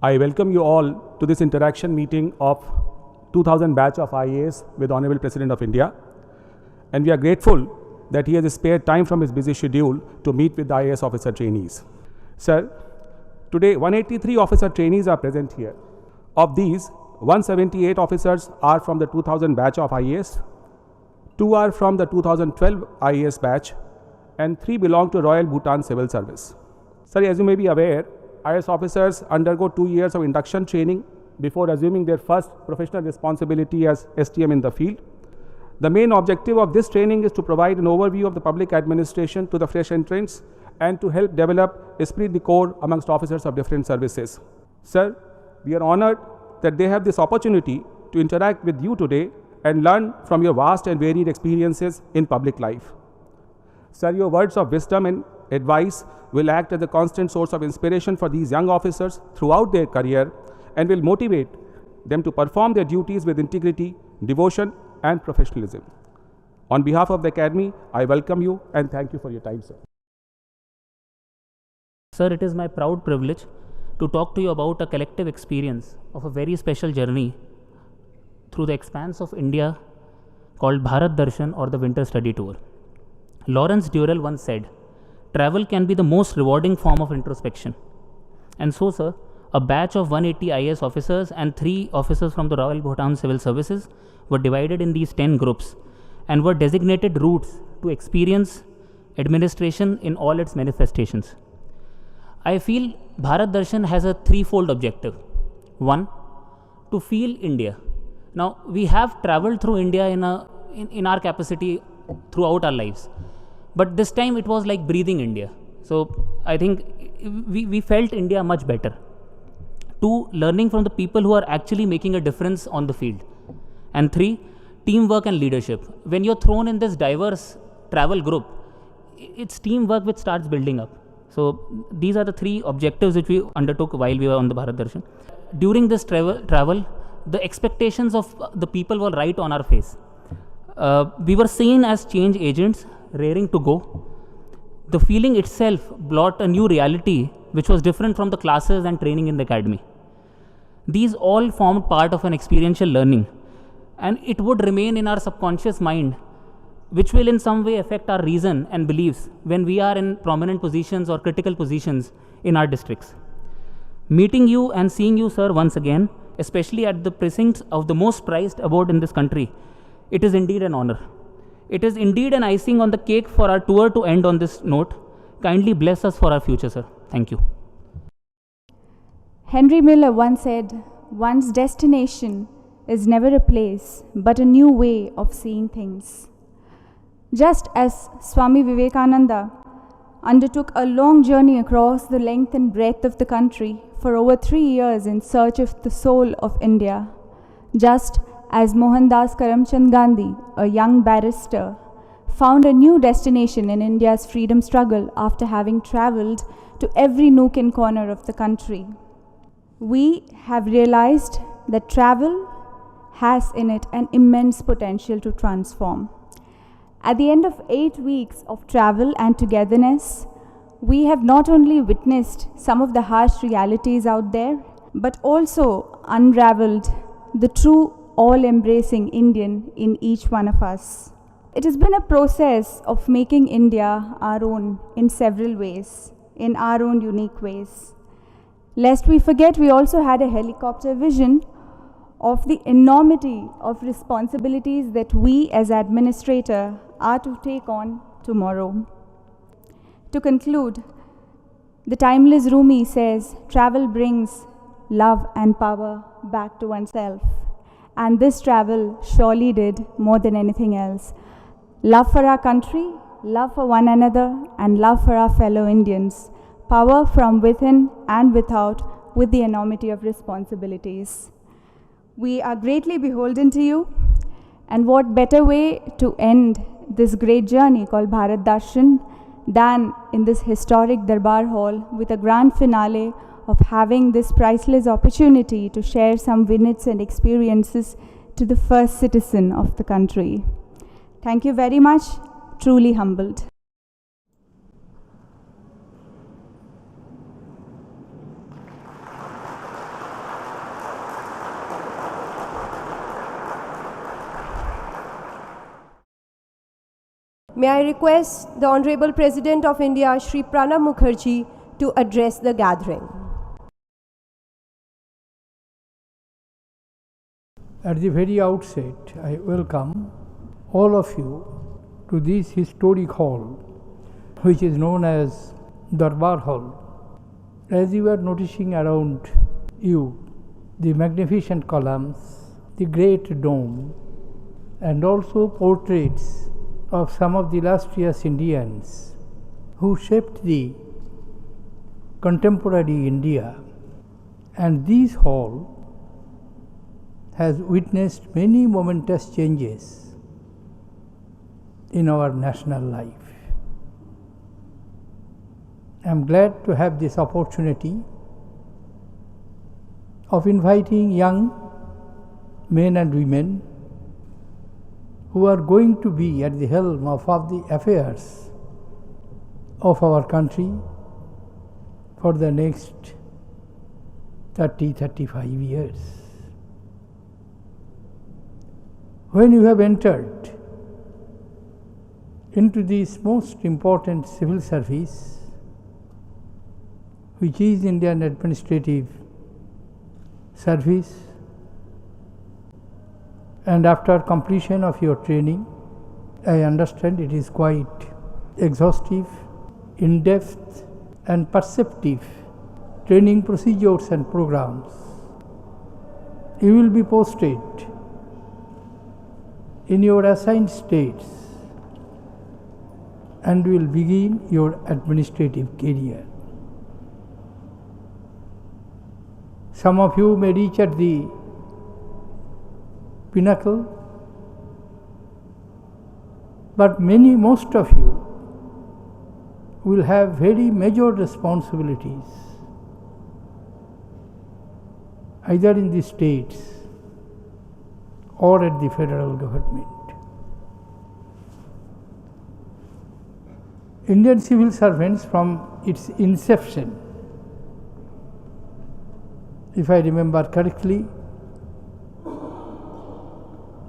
I welcome you all to this interaction meeting of 2000 batch of IAS with Honorable President of India. And we are grateful that he has spared time from his busy schedule to meet with the IAS officer trainees. Sir, today 183 officer trainees are present here. Of these, 178 officers are from the 2000 batch of IAS, 2 are from the 2012 IAS batch, and 3 belong to Royal Bhutan Civil Service. Sir, as you may be aware, IAS officers undergo 2 years of induction training before assuming their first professional responsibility as STM in the field. The main objective of this training is to provide an overview of the public administration to the fresh entrants and to help develop esprit de corps amongst officers of different services. Sir, we are honored that they have this opportunity to interact with you today and learn from your vast and varied experiences in public life. Sir, your words of wisdom and advice will act as a constant source of inspiration for these young officers throughout their career and will motivate them to perform their duties with integrity, devotion, and professionalism. On behalf of the Academy, I welcome you and thank you for your time, sir. Sir, it is my proud privilege to talk to you about a collective experience of a very special journey through the expanse of India called Bharat Darshan or the Winter Study Tour. Lawrence Durrell once said, "Travel can be the most rewarding form of introspection." And so, sir, a batch of 180 IAS officers and 3 officers from the Royal Bhutan Civil Services were divided in these 10 groups and were designated routes to experience administration in all its manifestations. I feel Bharat Darshan has a threefold objective. 1, to feel India. Now, we have traveled through India in our capacity throughout our lives. But this time it was like breathing India. So I think we felt India much better. 2, learning from the people who are actually making a difference on the field. And 3, teamwork and leadership. When you're thrown in this diverse travel group, it's teamwork which starts building up. So these are the 3 objectives which we undertook while we were on the Bharat Darshan. During this travel, the expectations of the people were right on our face. We were seen as change agents, raring to go. The feeling itself brought a new reality which was different from the classes and training in the academy. These all formed part of an experiential learning, and it would remain in our subconscious mind, which will in some way affect our reason and beliefs when we are in prominent positions or critical positions in our districts. Meeting you and seeing you, sir, once again, especially at the precincts of the most prized abode in this country, it is indeed an honor. It is indeed an icing on the cake for our tour to end on this note. Kindly bless us for our future, sir. Thank you. Henry Miller once said, "One's destination is never a place, but a new way of seeing things." Just as Swami Vivekananda undertook a long journey across the length and breadth of the country for over 3 years in search of the soul of India, just as Mohandas Karamchand Gandhi, a young barrister, found a new destination in India's freedom struggle after having travelled to every nook and corner of the country, we have realized that travel has in it an immense potential to transform. At the end of 8 weeks of travel and togetherness, we have not only witnessed some of the harsh realities out there, but also unraveled the true all-embracing Indian in each one of us. It has been a process of making India our own in several ways, in our own unique ways. Lest we forget, we also had a helicopter vision of the enormity of responsibilities that we as administrator are to take on tomorrow. To conclude, the timeless Rumi says, travel brings love and power back to oneself. And this travel surely did more than anything else. Love for our country, love for one another, and love for our fellow Indians. Power from within and without, with the enormity of responsibilities. We are greatly beholden to you, and what better way to end this great journey called Bharat Darshan than in this historic Darbar Hall with a grand finale of having this priceless opportunity to share some vignettes and experiences to the first citizen of the country. Thank you very much. Truly humbled. May I request the Honorable President of India, Shri Pranab Mukherjee, to address the gathering. At the very outset, I welcome all of you to this historic hall, which is known as Darbar Hall. As you are noticing around you, the magnificent columns, the great dome, and also portraits of some of the illustrious Indians who shaped the contemporary India, and this hall has witnessed many momentous changes in our national life. I am glad to have this opportunity of inviting young men and women who are going to be at the helm of the affairs of our country for the next 30-35 years. When you have entered into this most important civil service, which is Indian Administrative Service, and after completion of your training, I understand it is quite exhaustive, in-depth and perceptive training procedures and programs. You will be posted in your assigned states and will begin your administrative career. Some of you may reach at the pinnacle, but most of you will have very major responsibilities, either in the states or at the federal government. Indian civil servants from its inception, if I remember correctly,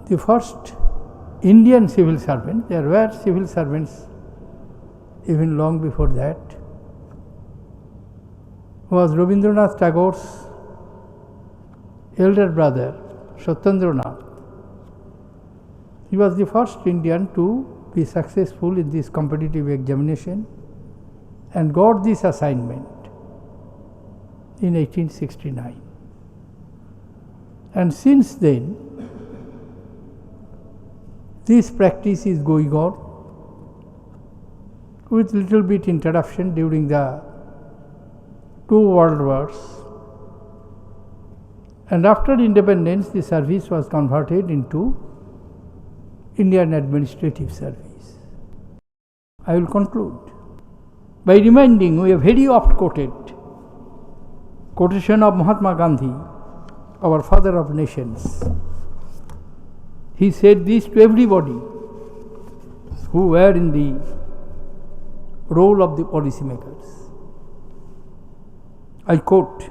the first Indian civil servant, there were civil servants even long before that, was Rabindranath Tagore's elder brother, Satyendranath. He was the first Indian to be successful in this competitive examination and got this assignment in 1869. And since then, this practice is going on with little bit interruption during the two world wars. And after independence, the service was converted into Indian Administrative Service. I will conclude by reminding you a very oft quoted quotation of Mahatma Gandhi, our father of nations. He said this to everybody who were in the role of the policymakers. I quote,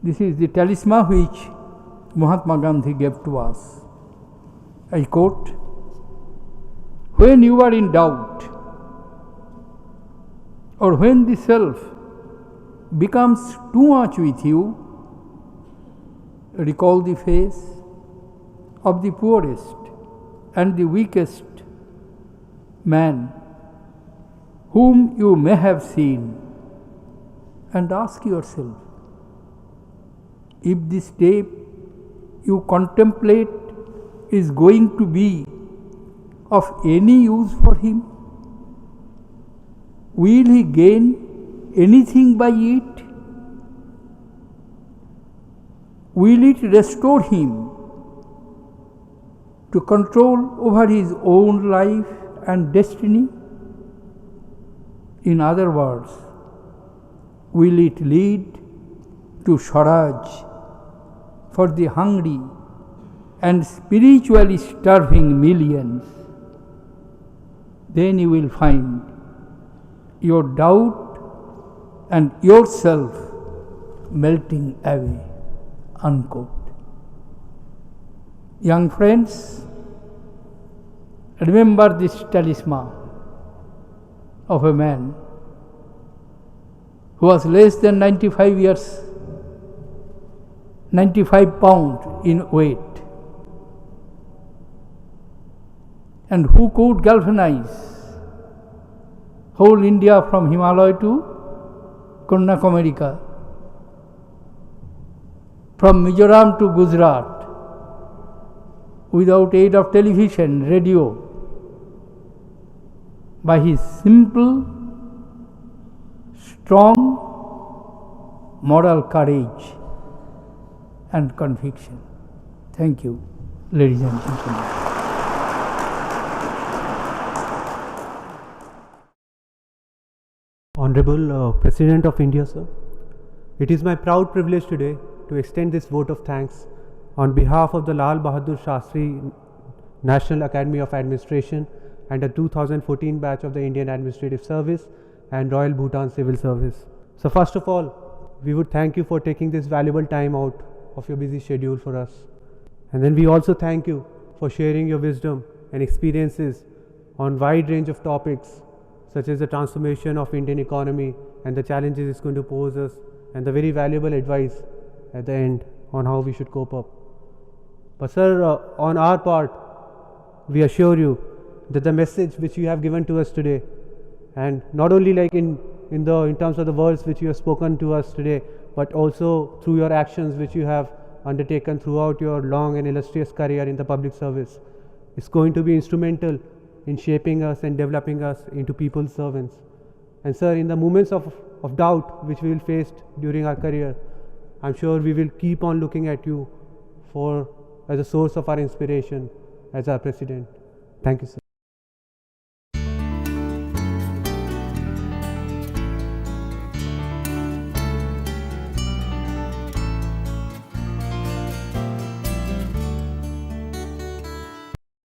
this is the talisman which Mahatma Gandhi gave to us. I quote, when you are in doubt or when the self becomes too much with you, recall the face of the poorest and the weakest man whom you may have seen, and ask yourself, if this step you contemplate is going to be of any use for him, will he gain anything by it? Will it restore him to control over his own life and destiny? In other words, will it lead to Swaraj for the hungry and spiritually starving millions? Then you will find your doubt and yourself melting away. Unquote. Young friends, remember this talisman of a man who was less than 95 years, 95 pounds in weight, and who could galvanize whole India from Himalaya to Kanyakumari, from Mizoram to Gujarat, without aid of television, radio, by his simple, strong moral courage and conviction. Thank you, ladies and gentlemen. Honorable President of India, sir, it is my proud privilege today to extend this vote of thanks on behalf of the Lal Bahadur Shastri National Academy of Administration and the 2014 batch of the Indian Administrative Service and Royal Bhutan Civil Service. So first of all, we would thank you for taking this valuable time out of your busy schedule for us. And then we also thank you for sharing your wisdom and experiences on wide range of topics such as the transformation of Indian economy and the challenges it's going to pose us, and the very valuable advice at the end on how we should cope up. But sir, on our part, we assure you that the message which you have given to us today, and not only like in terms of the words which you have spoken to us today, but also through your actions which you have undertaken throughout your long and illustrious career in the public service, is going to be instrumental in shaping us and developing us into people's servants. And sir, in the moments of doubt which we will face during our career, I'm sure we will keep on looking at you as a source of our inspiration as our President. Thank you, sir.